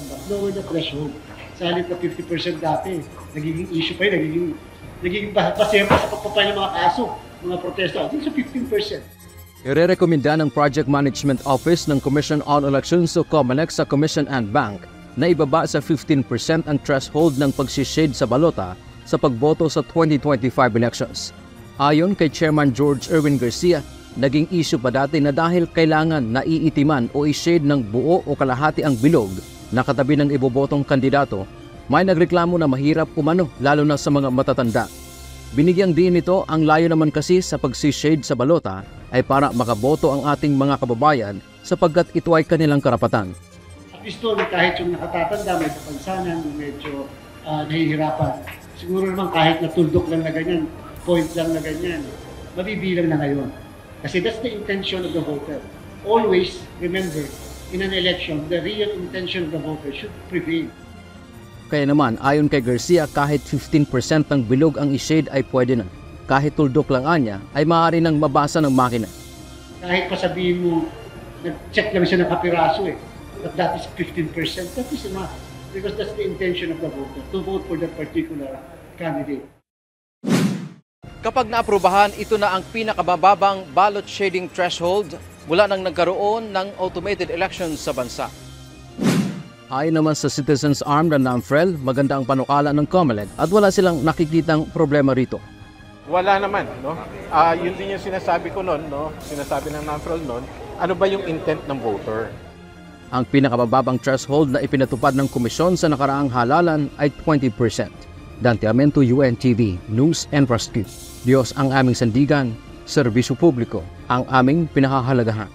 but lower the threshold. Sa halip na 50% dati, nagiging issue pa yun, nagiging basehan pa sa pagpapay ng mga kaso, mga protesto. Dito sa 15%. Irerekomenda ng Project Management Office ng Commission on Elections o COMELEC sa Commission and Bank na ibaba sa 15% ang threshold ng pagsishade sa balota sa pagboto sa 2025 elections. Ayon kay Chairman George Erwin Garcia, naging issue pa dati na dahil kailangan na iitiman o i-shade ng buo o kalahati ang bilog na katabi ng ibobotong kandidato, may nagreklamo na mahirap umano lalo na sa mga matatanda. Binigyang din nito ang layo naman kasi sa pagsishade sa balota ay para makaboto ang ating mga kababayan sapagkat ito ay kanilang karapatan. At least doon, kahit yung nakatatanda, may kapansanan, medyo nahihirapan. Siguro naman kahit natuldok lang na ganyan, point lang na ganyan, mabibilang na ngayon. Kasi that's the intention of the voter. Always, remember, in an election, the real intention of the voter should prevail. Kaya naman, ayon kay Garcia, kahit 15% ng bilog ang i-shade ay pwede na. Kahit tuldok lang anya, ay maaari nang mabasa ng makina. Kahit pa sabihin mo, nag-check lang siya ng kapiraso but that is 15%, that is enough. Because that's the intention of the voter, to vote for that particular candidate. Kapag naaprubahan, ito na ang pinakabababang ballot shading threshold mula nang nagkaroon ng automated elections sa bansa. Ayon naman sa Citizens Arm na NAMFREL, maganda ang panukala ng COMELEC at wala silang nakikitang problema rito. Wala naman, no? Yun din yung sinasabi ko noon, no? Sinasabi ng NAMFREL noon, ano ba yung intent ng voter? Ang pinakabababang threshold na ipinatupad ng komisyon sa nakaraang halalan ay 20%. Dante Amento, UNTV, News and Rescue. Diyos ang aming sandigan, serbisyo publiko ang aming pinahahalagahan.